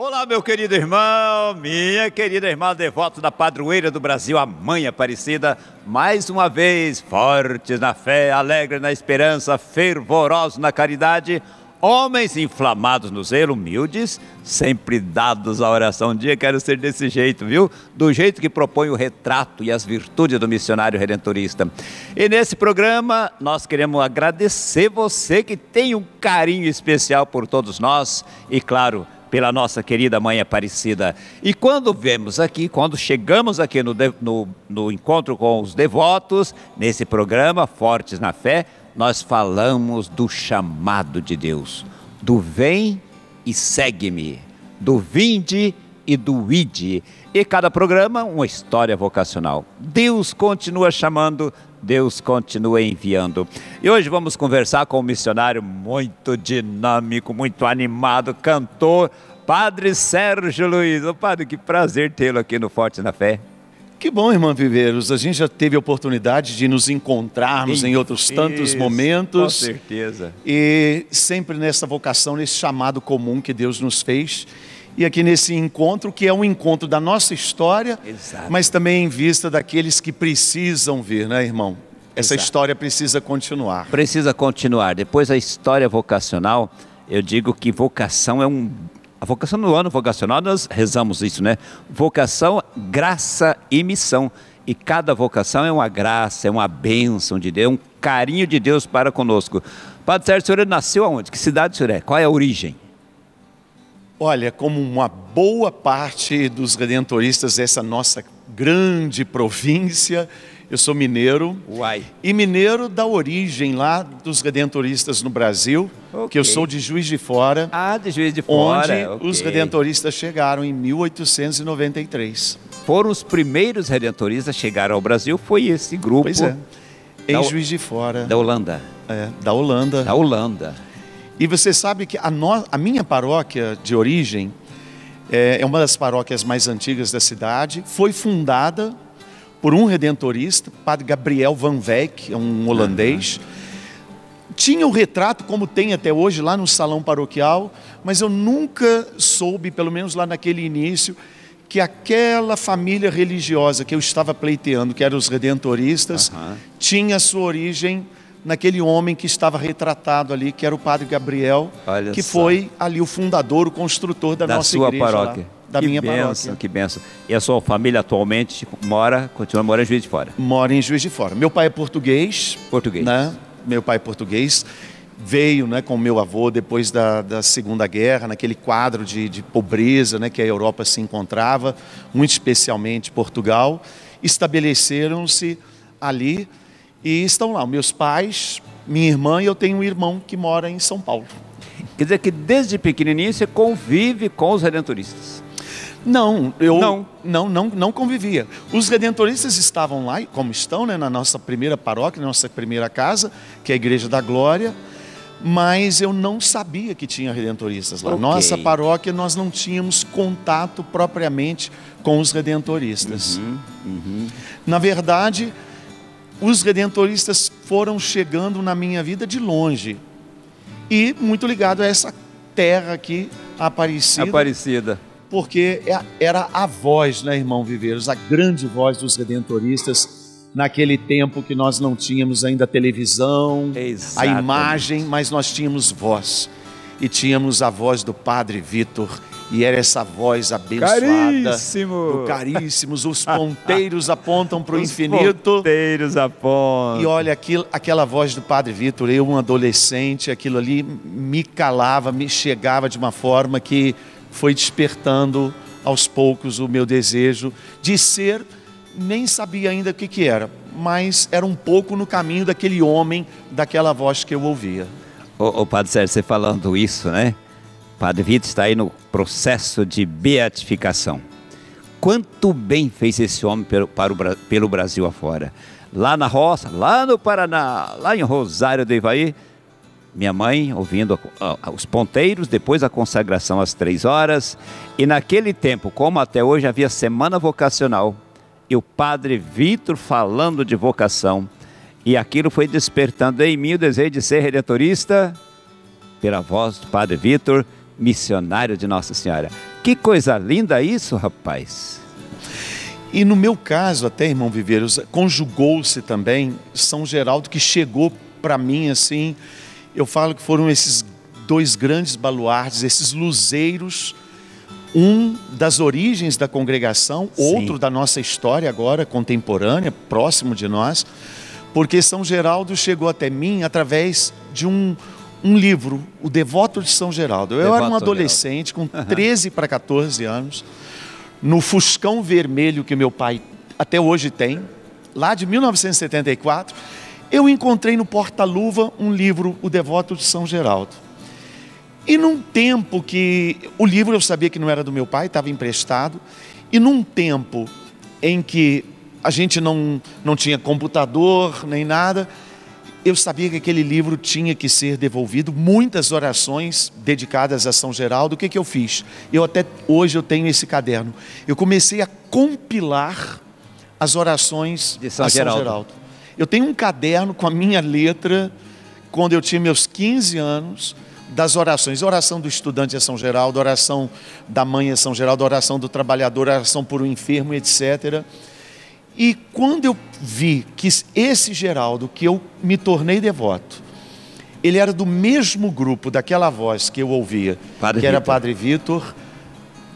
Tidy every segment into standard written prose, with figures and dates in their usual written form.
Olá, meu querido irmão, minha querida irmã devota da padroeira do Brasil, a Mãe Aparecida, mais uma vez, fortes na fé, alegres na esperança, fervorosos na caridade, homens inflamados no zelo, humildes, sempre dados à oração. Um dia quero ser desse jeito, viu? Do jeito que propõe o retrato e as virtudes do missionário redentorista. E nesse programa nós queremos agradecer você que tem um carinho especial por todos nós e, claro, pela nossa querida Mãe Aparecida. E quando chegamos aqui no encontro com os devotos, nesse programa Fortes na Fé, nós falamos do chamado de Deus, do vem e segue-me, do vinde e do ide. E cada programa uma história vocacional. Deus continua chamando, Deus continua enviando. E hoje vamos conversar com um missionário muito dinâmico, muito animado, cantor, Padre Sérgio Luiz. Ô padre, que prazer tê-lo aqui no Fortes na Fé. Que bom, irmã Viveiros, a gente já teve a oportunidade de nos encontrarmos em outros tantos momentos. Com certeza. E sempre nessa vocação, nesse chamado comum que Deus nos fez. E aqui nesse encontro, que é um encontro da nossa história, Exato. Mas também em vista daqueles que precisam vir, né, irmão? Essa Exato. história precisa continuar. Precisa continuar. Depois a história vocacional, eu digo que vocação é A vocação no ano vocacional, nós rezamos isso, né? Vocação, graça e missão. E cada vocação é uma graça, é uma bênção de Deus, um carinho de Deus para conosco. Padre Sérgio, o senhor nasceu aonde? Que cidade o senhor é? Qual é a origem? Olha, como uma boa parte dos redentoristas dessa nossa grande província, eu sou mineiro. Uai. E mineiro da origem lá dos redentoristas no Brasil, que eu sou de Juiz de Fora. Ah, de Juiz de Fora. Onde os redentoristas chegaram em 1893. Foram os primeiros redentoristas a chegar ao Brasil, foi esse grupo. Pois é, em Juiz de Fora. Da Holanda. É, da Holanda. Da Holanda. E você sabe que a minha paróquia de origem é uma das paróquias mais antigas da cidade. Foi fundada por um redentorista, Padre Gabriel van Weyck, um holandês. Tinha o retrato, como tem até hoje, lá no salão paroquial, mas eu nunca soube, pelo menos lá naquele início, que aquela família religiosa que eu estava pleiteando, que eram os redentoristas, tinha sua origem naquele homem que estava retratado ali, que era o Padre Gabriel, que foi ali o fundador, o construtor da nossa igreja. Da sua paróquia. Da minha paróquia. Que bênção. E a sua família atualmente continua morando em Juiz de Fora? Mora em Juiz de Fora. Meu pai é português. Português. Né? Meu pai é português. Veio, né, com meu avô depois da Segunda Guerra, naquele quadro de pobreza, né, que a Europa se encontrava, muito especialmente Portugal. Estabeleceram-se ali e estão lá. Meus pais, minha irmã e eu tenho um irmão que mora em São Paulo. Quer dizer que desde pequenininho você convive com os redentoristas? Não, eu não convivia. Os redentoristas estavam lá, como estão, né, na nossa primeira paróquia, na nossa primeira casa, que é a Igreja da Glória, mas eu não sabia que tinha redentoristas lá. Nossa paróquia, nós não tínhamos contato propriamente com os redentoristas. Na verdade, os redentoristas foram chegando na minha vida de longe e muito ligado a essa terra aqui, Aparecida. Porque era a voz, né, irmão Viveiros, a grande voz dos redentoristas naquele tempo que nós não tínhamos ainda televisão, a imagem, mas nós tínhamos voz. E tínhamos a voz do Padre Vítor, e era essa voz abençoada. Caríssimos, os ponteiros apontam para o infinito. Os ponteiros apontam. E olha, aquela voz do Padre Vítor, eu, um adolescente, aquilo ali me calava, me chegava de uma forma que foi despertando aos poucos o meu desejo de ser, nem sabia ainda o que era, mas era um pouco no caminho daquele homem, daquela voz que eu ouvia. Ô Padre Sérgio, você falando isso, né? Padre Vítor está aí no processo de beatificação. Quanto bem fez esse homem pelo Brasil afora. Lá na roça, lá no Paraná, lá em Rosário do Ivaí, minha mãe ouvindo os ponteiros, depois a consagração às 3 horas. E naquele tempo, como até hoje, havia semana vocacional. E o Padre Vítor falando de vocação. E aquilo foi despertando em mim o desejo de ser redentorista pela voz do Padre Vítor, missionário de Nossa Senhora. Que coisa linda isso, rapaz. E no meu caso, até, irmão Viveiros, conjugou-se também São Geraldo, que chegou para mim assim, eu falo que foram esses dois grandes baluartes, esses luzeiros, um das origens da congregação, outro da nossa história agora, contemporânea, próximo de nós, porque São Geraldo chegou até mim através de um livro, O Devoto de São Geraldo. Eu era um adolescente com 13 para 14 anos, no Fuscão vermelho que meu pai até hoje tem, lá de 1974, eu encontrei no porta-luva um livro, O Devoto de São Geraldo. E num tempo que, o livro eu sabia que não era do meu pai, estava emprestado, e num tempo em que a gente não tinha computador nem nada, eu sabia que aquele livro tinha que ser devolvido, muitas orações dedicadas a São Geraldo. O que eu fiz? Até hoje eu tenho esse caderno. Eu comecei a compilar as orações de São a São Geraldo. Eu tenho um caderno com a minha letra, quando eu tinha meus 15 anos, das orações. Oração do estudante a São Geraldo, oração da mãe a São Geraldo, oração do trabalhador, oração por um enfermo, etc. E quando eu vi que esse Geraldo, que eu me tornei devoto, ele era do mesmo grupo daquela voz que eu ouvia, que era Padre Vitor,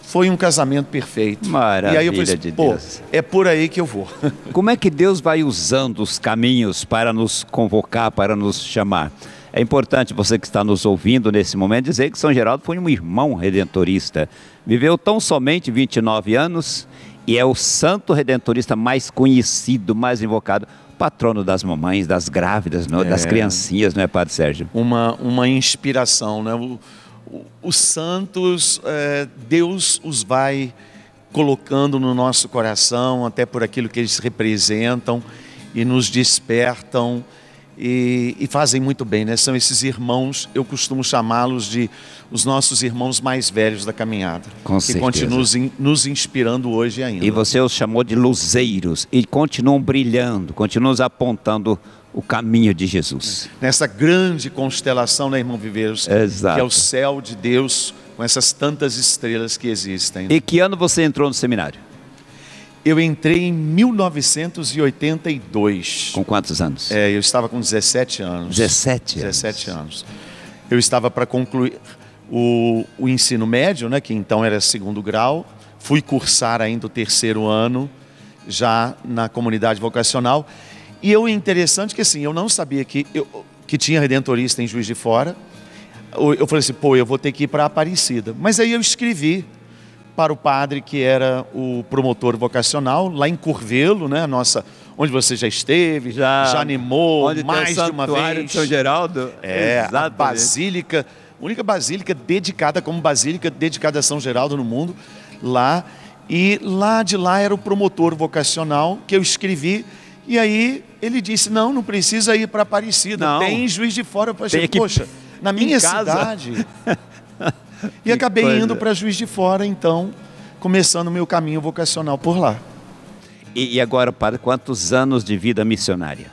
foi um casamento perfeito. Maravilha. E aí eu falei, Deus. É por aí que eu vou. Como é que Deus vai usando os caminhos para nos convocar, para nos chamar? É importante você que está nos ouvindo nesse momento dizer que São Geraldo foi um irmão redentorista. Viveu tão somente 29 anos e é o santo redentorista mais conhecido, mais invocado, patrono das mamães, das grávidas, das criancinhas, não é, Padre Sérgio? Uma inspiração, né? Os santos, Deus os vai colocando no nosso coração, até por aquilo que eles representam, e nos despertam e fazem muito bem, né? São esses irmãos, eu costumo chamá-los de os nossos irmãos mais velhos da caminhada. Com certeza. Que continuam nos inspirando hoje ainda. E você os chamou de luzeiros e continuam brilhando, continuam nos apontando o caminho de Jesus. Nessa grande constelação, né, irmão Viveiros? Exato. Que é o céu de Deus, com essas tantas estrelas que existem. E que ano você entrou no seminário? Eu entrei em 1982. Com quantos anos? Eu estava com 17 anos. 17 anos. Eu estava para concluir o ensino médio, né, que então era segundo grau. Fui cursar ainda o terceiro ano, já na comunidade vocacional. E interessante que assim, eu não sabia que tinha redentorista em Juiz de Fora. Eu falei assim, eu vou ter que ir para Aparecida. Mas aí eu escrevi para o padre que era o promotor vocacional, lá em Curvelo, né, onde você já esteve, já animou mais de uma vez. De São Geraldo. A basílica, única basílica dedicada a São Geraldo no mundo, lá. E lá de lá era o promotor vocacional que eu escrevi. E aí ele disse, não precisa ir para Aparecida, não. Tem Juiz de Fora. Poxa, na minha cidade. E acabei indo para Juiz de Fora, então, começando o meu caminho vocacional por lá. E agora, padre, quantos anos de vida missionária?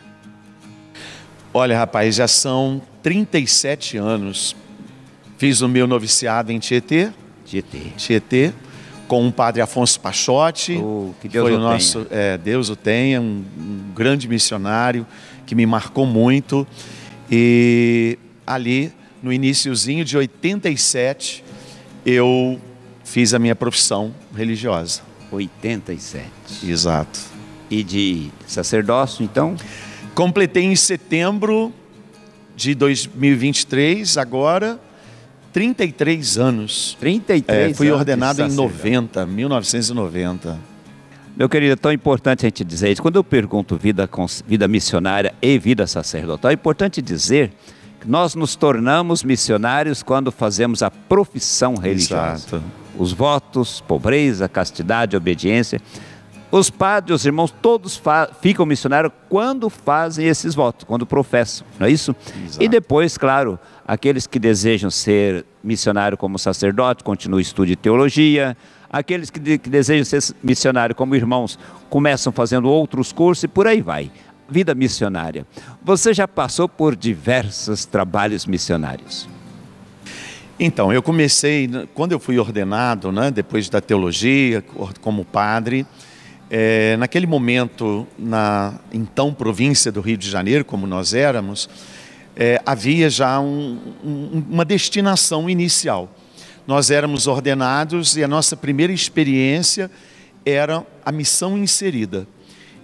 Olha, rapaz, já são 37 anos. Fiz o meu noviciado em Tietê, com o padre Afonso Pachotti. Que Deus foi o nosso, Deus o tenha, um grande missionário que me marcou muito. E ali, no iniciozinho de 87, eu fiz a minha profissão religiosa. 87. Exato. E de sacerdócio, então? Completei em setembro de 2023, agora 33 anos. 33 fui anos ordenado em 1990. Meu querido, é tão importante a gente dizer isso. Quando eu pergunto vida missionária e vida sacerdotal, é importante dizer que nós nos tornamos missionários quando fazemos a profissão religiosa. Exato. Os votos, pobreza, castidade, obediência. Os padres, os irmãos, todos ficam missionários quando fazem esses votos, quando professam, não é isso? Exato. E depois, claro, aqueles que desejam ser missionário como sacerdote, continuam o estudo de teologia. Aqueles que desejam ser missionário como irmãos, começam fazendo outros cursos e por aí vai. Vida missionária. Você já passou por diversos trabalhos missionários? Então, eu comecei, quando eu fui ordenado, né, depois da teologia, como padre, naquele momento, na então província do Rio de Janeiro, como nós éramos, havia já uma destinação inicial. Nós éramos ordenados e a nossa primeira experiência era a missão inserida.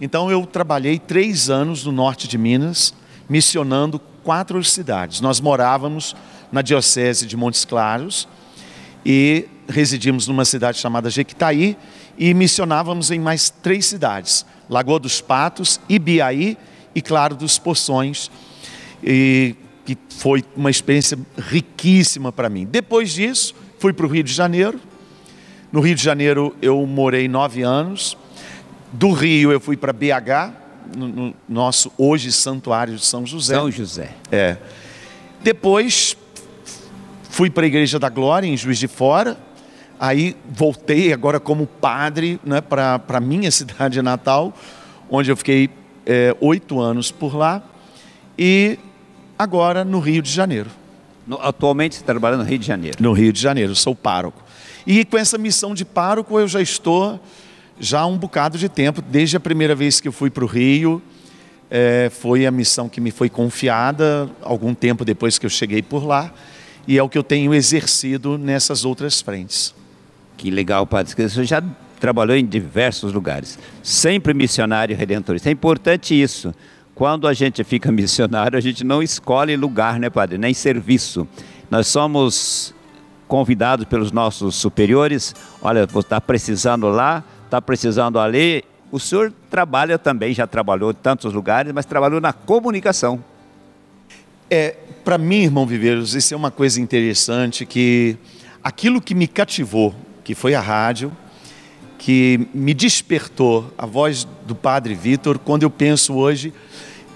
Então eu trabalhei 3 anos no norte de Minas, missionando 4 cidades. Nós morávamos na diocese de Montes Claros e residimos numa cidade chamada Jequitaí e missionávamos em mais 3 cidades, Lagoa dos Patos, Ibiaí e Claro dos Poções, e que foi uma experiência riquíssima para mim. Depois disso, fui para o Rio de Janeiro. No Rio de Janeiro eu morei 9 anos. Do Rio eu fui para BH, no nosso hoje Santuário de São José. São José. Depois fui para a Igreja da Glória, em Juiz de Fora. Aí voltei agora como padre, né, para a minha cidade natal, onde eu fiquei 8 anos por lá. E agora no Rio de Janeiro. Atualmente você trabalha no Rio de Janeiro? No Rio de Janeiro, sou pároco. E com essa missão de pároco eu já estou há um bocado de tempo, desde a primeira vez que eu fui para o Rio. Foi a missão que me foi confiada algum tempo depois que eu cheguei por lá, e é o que eu tenho exercido nessas outras frentes. Que legal, padre. Você já trabalhou em diversos lugares, sempre missionário redentorista. É importante isso. Quando a gente fica missionário, a gente não escolhe lugar, né, padre? Nem serviço. Nós somos convidados pelos nossos superiores. Olha, você está precisando lá, está precisando ali. O senhor trabalha também, já trabalhou em tantos lugares, mas trabalhou na comunicação. Para mim, irmão Viveiros, isso é uma coisa interessante, que aquilo que me cativou, que foi a rádio, que me despertou a voz do Padre Vitor, quando eu penso hoje,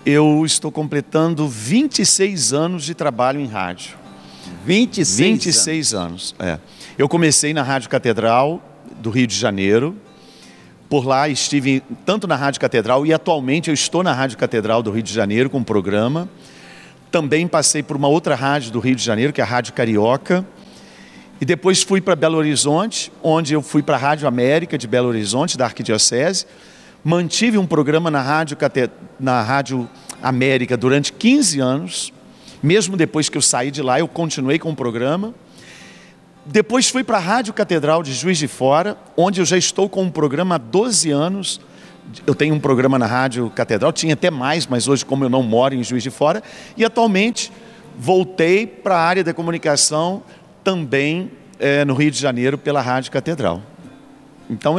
eu estou completando 26 anos de trabalho em rádio. 26 anos. Eu comecei na Rádio Catedral do Rio de Janeiro. Por lá estive tanto na Rádio Catedral e atualmente eu estou na Rádio Catedral do Rio de Janeiro com um programa. Também passei por uma outra rádio do Rio de Janeiro, que é a Rádio Carioca. E depois fui para Belo Horizonte, onde eu fui para a Rádio América de Belo Horizonte, da Arquidiocese. Mantive um programa na Rádio América durante 15 anos. Mesmo depois que eu saí de lá, eu continuei com o programa. Depois fui para a Rádio Catedral de Juiz de Fora, onde eu já estou com um programa há 12 anos. Eu tenho um programa na Rádio Catedral, tinha até mais, mas hoje, como eu não moro em Juiz de Fora, e atualmente voltei para a área da comunicação também no Rio de Janeiro pela Rádio Catedral. Então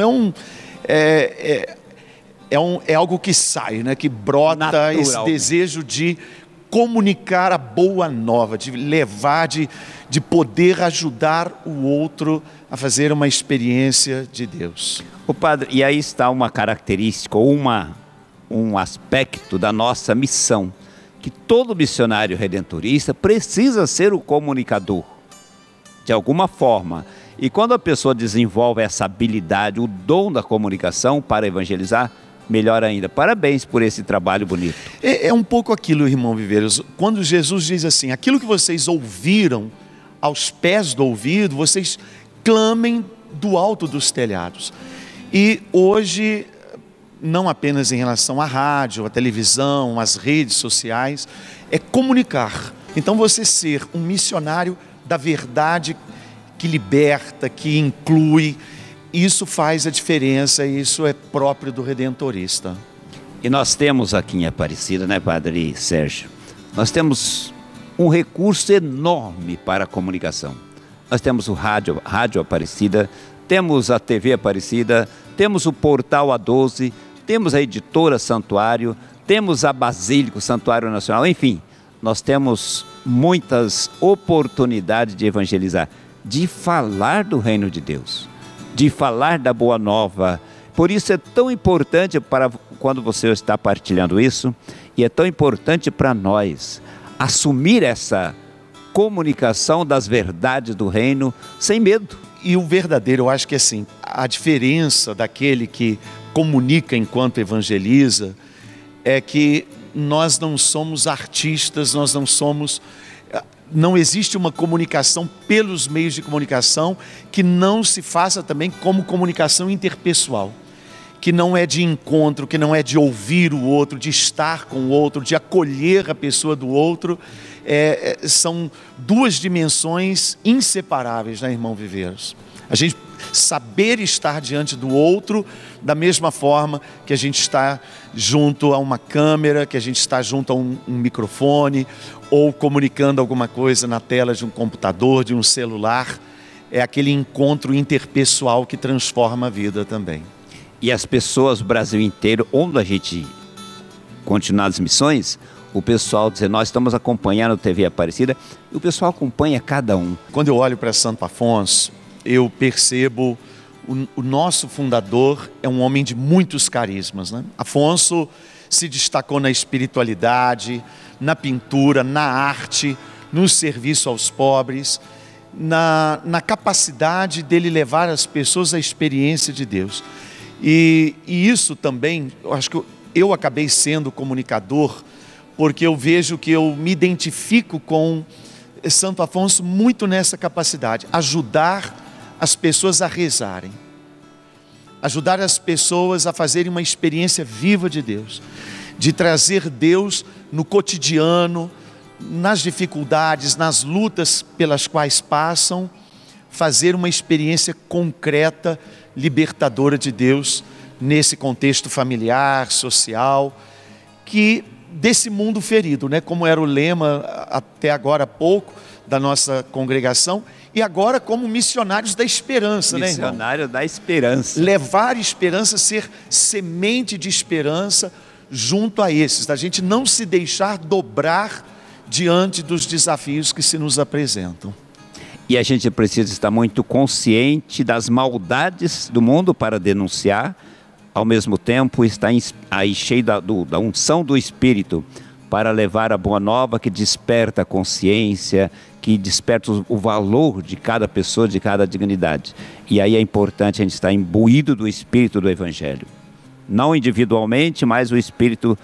é algo que sai, né? Que brota natural, esse desejo de comunicar a boa nova, de levar, de poder ajudar o outro a fazer uma experiência de Deus. O padre, e aí está uma característica, ou um aspecto da nossa missão, que todo missionário redentorista precisa ser o comunicador, de alguma forma. E quando a pessoa desenvolve essa habilidade, o dom da comunicação para evangelizar, melhor ainda. Parabéns por esse trabalho bonito. É um pouco aquilo, irmão Viveiros, quando Jesus diz assim: aquilo que vocês ouviram aos pés do ouvido, vocês clamem do alto dos telhados. E hoje, não apenas em relação à rádio, à televisão, às redes sociais, é comunicar. Então você ser um missionário da verdade que liberta, que inclui, isso faz a diferença, e isso é próprio do redentorista. E nós temos aqui em Aparecida, né, Padre Sérgio? Nós temos um recurso enorme para a comunicação. Nós temos o rádio Aparecida, temos a TV Aparecida, temos o portal A12, temos a editora Santuário, temos a Basílica, o Santuário Nacional, enfim, nós temos muitas oportunidades de evangelizar, de falar do reino de Deus, de falar da boa nova. Por isso é tão importante para quando você está partilhando isso, e é tão importante para nós assumir essa comunicação das verdades do reino sem medo. E o verdadeiro, eu acho que assim, a diferença daquele que comunica enquanto evangeliza é que nós não somos artistas, nós não somos... não existe uma comunicação pelos meios de comunicação que não se faça também como comunicação interpessoal, que não é de encontro, que não é de ouvir o outro, de estar com o outro, de acolher a pessoa do outro. São duas dimensões inseparáveis, né, irmão Viveiros? A gente saber estar diante do outro da mesma forma que a gente está junto a uma câmera, que a gente está junto a um microfone, ou comunicando alguma coisa na tela de um computador, de um celular. É aquele encontro interpessoal que transforma a vida também. E as pessoas do Brasil inteiro, onde a gente continuar as missões, o pessoal diz, nós estamos acompanhando a TV Aparecida, e o pessoal acompanha cada um. Quando eu olho para Santo Afonso, eu percebo o nosso fundador é um homem de muitos carismas, né? Afonso se destacou na espiritualidade, na pintura, na arte, no serviço aos pobres, na capacidade dele levar as pessoas à experiência de Deus. E isso também, eu acho que eu acabei sendo comunicador, porque eu vejo que eu me identifico com Santo Afonso muito nessa capacidade, ajudar as pessoas a rezarem, ajudar as pessoas a fazerem uma experiência viva de Deus, de trazer Deus no cotidiano, nas dificuldades, nas lutas pelas quais passam, fazer uma experiência concreta, libertadora de Deus, nesse contexto familiar, social, que desse mundo ferido, né? Como era o lema até agora há pouco da nossa congregação, e agora como missionários da esperança, né, irmão? Missionário da esperança. Levar esperança, ser semente de esperança junto a esses, da gente não se deixar dobrar diante dos desafios que se nos apresentam. E a gente precisa estar muito consciente das maldades do mundo para denunciar, ao mesmo tempo estar aí cheio da unção do Espírito para levar a boa nova que desperta a consciência, que desperta o valor de cada pessoa, de cada dignidade. E aí é importante a gente estar imbuído do Espírito do Evangelho. Não individualmente, mas o Espírito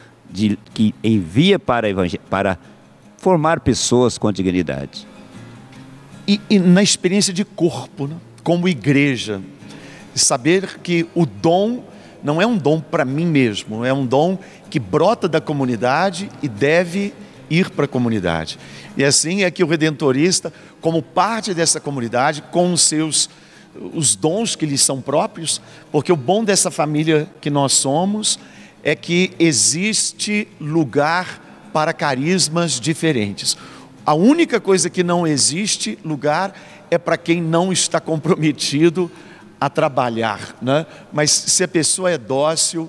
que envia para formar pessoas com dignidade. E na experiência de corpo, né? Como igreja, saber que o dom não é um dom para mim mesmo, é um dom que brota da comunidade e deve ir para a comunidade. E assim é que o Redentorista, como parte dessa comunidade, com os dons que lhes são próprios, porque o bom dessa família que nós somos é que existe lugar para carismas diferentes. A única coisa que não existe lugar é para quem não está comprometido a trabalhar, né? Mas se a pessoa é dócil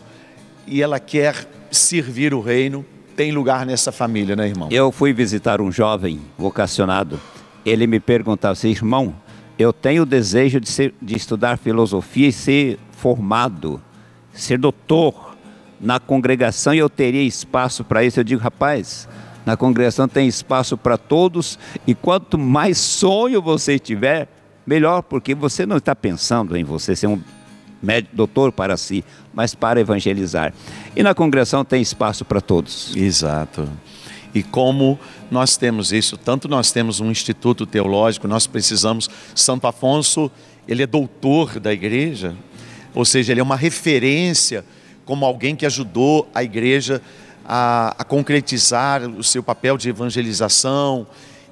e ela quer servir o reino, tem lugar nessa família, né, irmão? Eu fui visitar um jovem vocacionado. Ele me perguntava assim, irmão, eu tenho o desejo de estudar filosofia e ser formado, ser doutor na congregação, e eu teria espaço para isso. Eu digo, rapaz, na congregação tem espaço para todos, e quanto mais sonho você tiver, melhor, porque você não está pensando em você ser um doutor para si, mas para evangelizar. E na congregação tem espaço para todos. Exato. E como nós temos isso, tanto nós temos um instituto teológico, nós precisamos, Santo Afonso, ele é doutor da igreja, ou seja, ele é uma referência como alguém que ajudou a igreja a concretizar o seu papel de evangelização,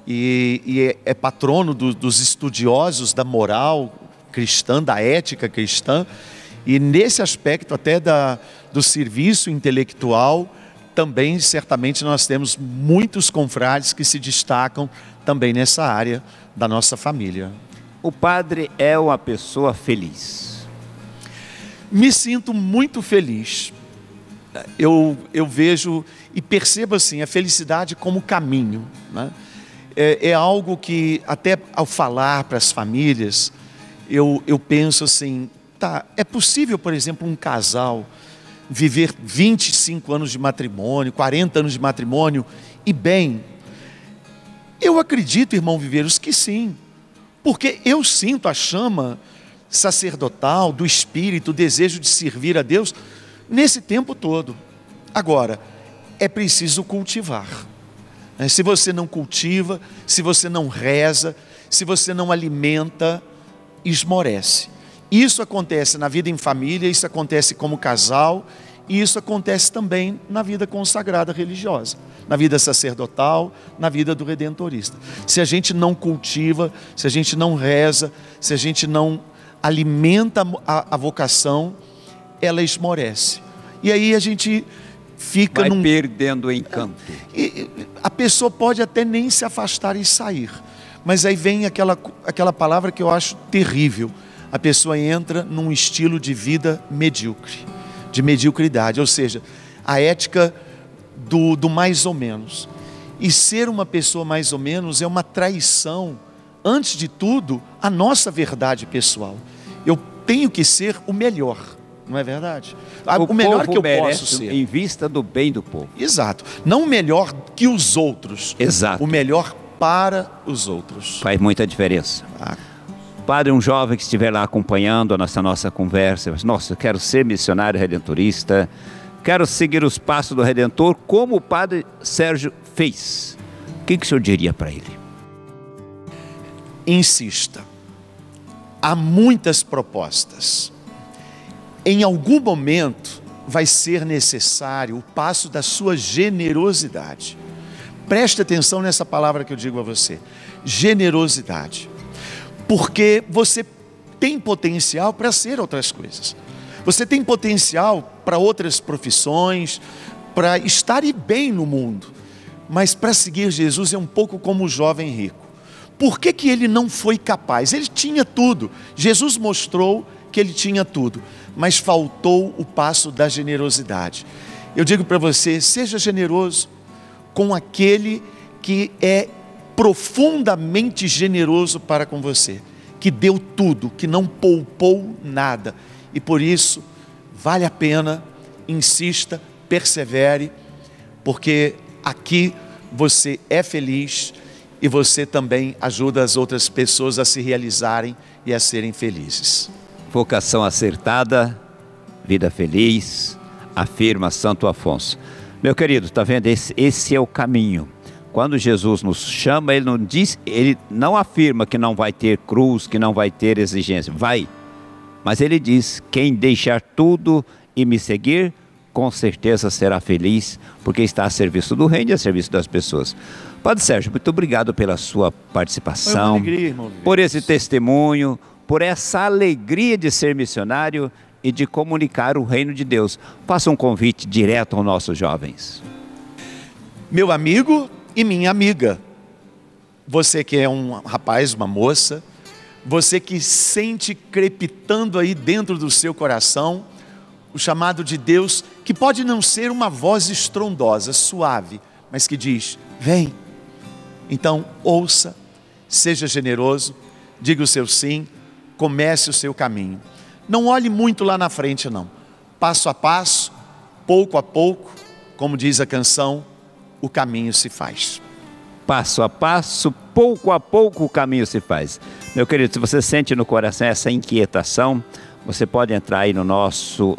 e é patrono dos estudiosos da moral cristã, da ética cristã, e nesse aspecto até do serviço intelectual, também certamente nós temos muitos confrades que se destacam também nessa área da nossa família. O padre é uma pessoa feliz. Me sinto muito feliz. Eu vejo e percebo assim a felicidade como caminho, né? É algo que até ao falar para as famílias, eu penso assim, tá, é possível, por exemplo, um casal viver 25 anos de matrimônio, 40 anos de matrimônio e bem? Eu acredito, irmão Viveiros, que sim, porque eu sinto a chama sacerdotal do Espírito, o desejo de servir a Deus nesse tempo todo. Agora, é preciso cultivar. Se você não cultiva, se você não reza, se você não alimenta, esmorece. Isso acontece na vida em família, isso acontece como casal, e isso acontece também na vida consagrada religiosa, na vida sacerdotal, na vida do redentorista. Se a gente não cultiva, se a gente não reza, se a gente não alimenta a vocação, ela esmorece. E aí a gente fica perdendo o encanto. A pessoa pode até nem se afastar e sair, mas aí vem aquela palavra que eu acho terrível. A pessoa entra num estilo de vida medíocre, de mediocridade, ou seja, a ética do mais ou menos. E ser uma pessoa mais ou menos é uma traição, antes de tudo, à nossa verdade pessoal. Eu tenho que ser o melhor, não é verdade? O melhor que eu posso ser. Em vista do bem do povo. Exato. Não o melhor que os outros. Exato. O melhor para os outros. Faz muita diferença. Padre, um jovem que estiver lá acompanhando a nossa conversa, nossa, eu quero ser missionário redentorista, quero seguir os passos do Redentor, como o Padre Sérgio fez. O que o senhor diria para ele? Insista. Há muitas propostas. Em algum momento vai ser necessário o passo da sua generosidade. Preste atenção nessa palavra que eu digo a você. Generosidade. Porque você tem potencial para ser outras coisas. Você tem potencial para outras profissões, para estar bem no mundo. Mas para seguir Jesus é um pouco como o jovem rico. Por que ele não foi capaz? Ele tinha tudo. Jesus mostrou que ele tinha tudo, mas faltou o passo da generosidade. Eu digo para você, seja generoso com aquele que é profundamente generoso para com você, que deu tudo, que não poupou nada, e por isso vale a pena, insista, persevere, porque aqui você é feliz e você também ajuda as outras pessoas a se realizarem e a serem felizes. Vocação acertada, vida feliz, afirma Santo Afonso. Meu querido, está vendo? Esse é o caminho. Quando Jesus nos chama, ele não afirma que não vai ter cruz, que não vai ter exigência. Vai. Mas ele diz, quem deixar tudo e me seguir, com certeza será feliz, porque está a serviço do reino e a serviço das pessoas. Padre Sérgio, muito obrigado pela sua participação. Foi uma alegria, irmão. Por esse testemunho, por essa alegria de ser missionário e de comunicar o reino de Deus. Faça um convite direto aos nossos jovens. Meu amigo e minha amiga, você que é um rapaz, uma moça, você que sente crepitando aí dentro do seu coração o chamado de Deus, que pode não ser uma voz estrondosa, suave, mas que diz, vem. Então ouça, seja generoso, diga o seu sim, comece o seu caminho. Não olhe muito lá na frente não, passo a passo, pouco a pouco, como diz a canção, o caminho se faz. Passo a passo, pouco a pouco o caminho se faz. Meu querido, se você sente no coração essa inquietação, você pode entrar aí no nosso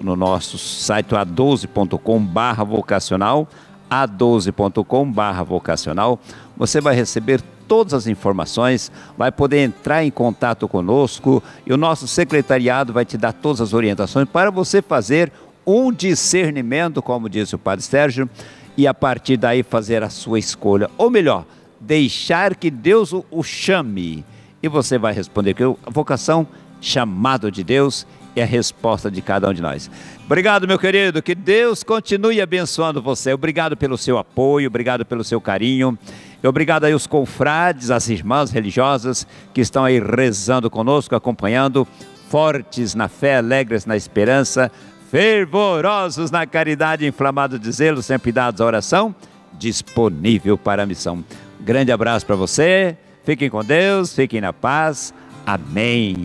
site a12.com/vocacional, a12.com/vocacional. Você vai receber todas as informações, vai poder entrar em contato conosco e o nosso secretariado vai te dar todas as orientações para você fazer um discernimento, como disse o Padre Sérgio, e a partir daí fazer a sua escolha, ou melhor, deixar que Deus o chame, e você vai responder que a vocação, chamado de Deus, é a resposta de cada um de nós. Obrigado, meu querido, que Deus continue abençoando você. Obrigado pelo seu apoio, obrigado pelo seu carinho, e obrigado aí aos confrades, às irmãs religiosas que estão aí rezando conosco, acompanhando, fortes na fé, alegres na esperança, fervorosos na caridade, inflamados de zelo, sempre dados à oração, disponível para a missão. Grande abraço para você, fiquem com Deus, fiquem na paz, amém.